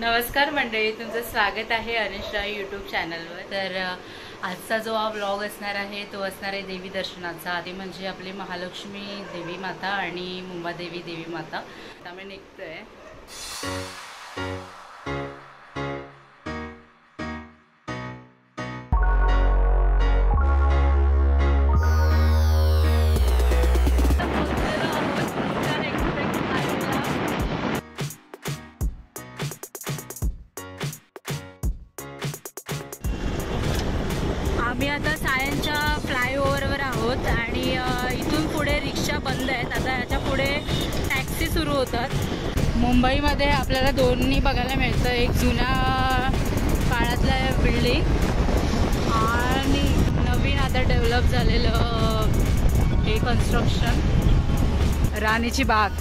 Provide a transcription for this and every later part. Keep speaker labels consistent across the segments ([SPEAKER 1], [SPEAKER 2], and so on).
[SPEAKER 1] नमस्कार मंडळी, तुमचं स्वागत आहे अनिशा यूट्यूब चॅनलवर। तर आजचा जो हा व्लॉग असणार आहे तो असणार आहे देवी दर्शनाचा। आधी म्हणजे आपली महालक्ष्मी देवी माता आणि मुंबादेवी देवी माता। आता मी निघतोय। आम्ही आता सायनच्या फ्लायओव्हरवर आहोत आणि इथून पुढे रिक्षा बंद आहेत। आता याच्या पुढे टॅक्सी सुरू होतात। मुंबईमध्ये आपल्याला दोन्ही बघायला मिळतं, एक जुन्या काळातलं बिल्डिंग आणि नवीन आता डेव्हलप झालेलं हे कन्स्ट्रक्शन, राणीची बाग।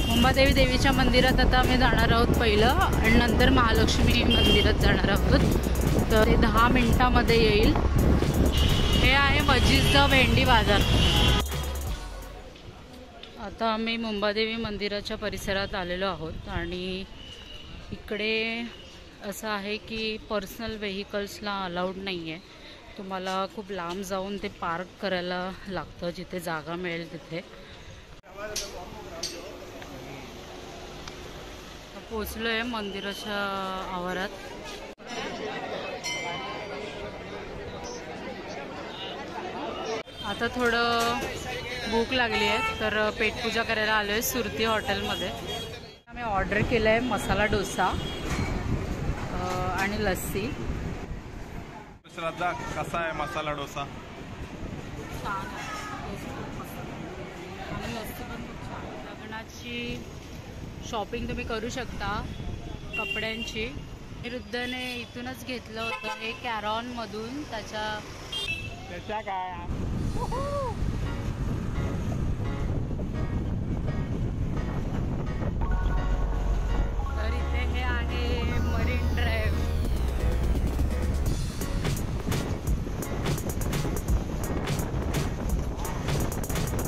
[SPEAKER 1] मुंबादेवी देवीच्या मंदिरात आता आम्ही जाणार आहोत पहिलं आणि नंतर महालक्ष्मी मंदिरात जाणार आहोत। तर ते 10 मिनिटांमध्ये येईल। हे आहे मस्जिदचा भेंडी बाजार। आता आम्ही मुंबादेवी मंदिराच्या परिसरात आलेलो आहोत आणि इकडे असं आहे की पर्सनल व्हेकल्सला अलाउड नाही आहे। तुम्हाला खूप लांब जाऊन ते पार्क करायला लागतं, जिथे जागा मिळेल तिथे। पोचलो आहे मंदिराच्या आवारात। आता थोडं भूक लागली आहे तर पेटपूजा करायला आलो आहे सुरती हॉटेलमध्ये। आम्ही ऑर्डर केलं आहे मसाला डोसा आणि लस्सी।
[SPEAKER 2] श्रद्धा, कसा आहे मसाला डोसा?
[SPEAKER 1] छान आहे आणि लस्सी पण खूप छान। लग्नाची शॉपिंग तुम्ही करू शकता कपड्यांची। वृद्धने इथूनच घेतलं होतं हे कॅरॉनमधून। त्याच्या काय तर इथे हे आहे मरीन ड्राईव्ह।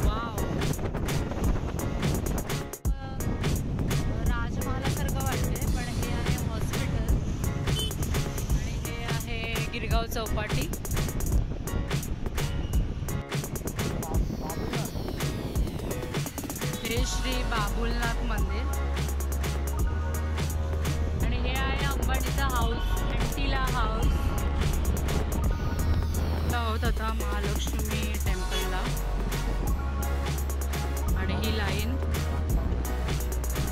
[SPEAKER 1] वाव, राजमहालासारखं वाटते, पण हे आहे हॉस्पिटल आणि हे आहे गिरगाव चौपाटी। हे श्री बाबुलनाथ मंदिर आणि हे आहे अंबानीचा हाऊस, एंटिला हाऊस। आहोत आता महालक्ष्मी टेम्पलला आणि ही लाईन,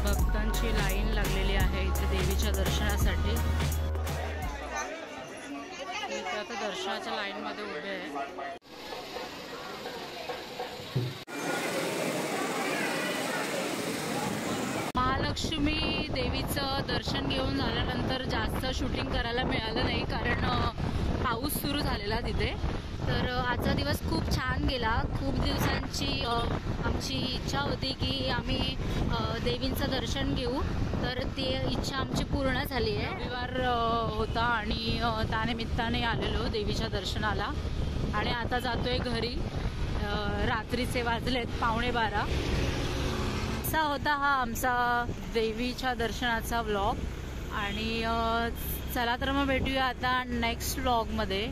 [SPEAKER 1] भक्तांची लाईन लागलेली आहे इथे देवीच्या दर्शनासाठी। इथे आता दर्शनाच्या लाईनमध्ये उभे आहे। महालक्ष्मी देवीचं दर्शन घेऊन झाल्यानंतर जास्त शूटिंग करायला मिळालं नाही, कारण पाऊस सुरू झालेला तिथे। तर आजचा दिवस खूप छान गेला। खूप दिवसांची आमची इच्छा होती की आम्ही देवींचं दर्शन घेऊ, तर ती इच्छा आमची पूर्ण झाली आहे। रविवार होता आणि त्यानिमित्ताने आलेलो देवीच्या दर्शनाला आणि आता जातोय घरी। रात्रीचे वाजलेत 11:15। असा होता हा आमचा देवीच्या दर्शनाचा व्लॉग आणि चला तर मग भेटूया आता नेक्स्ट व्लॉगमध्ये।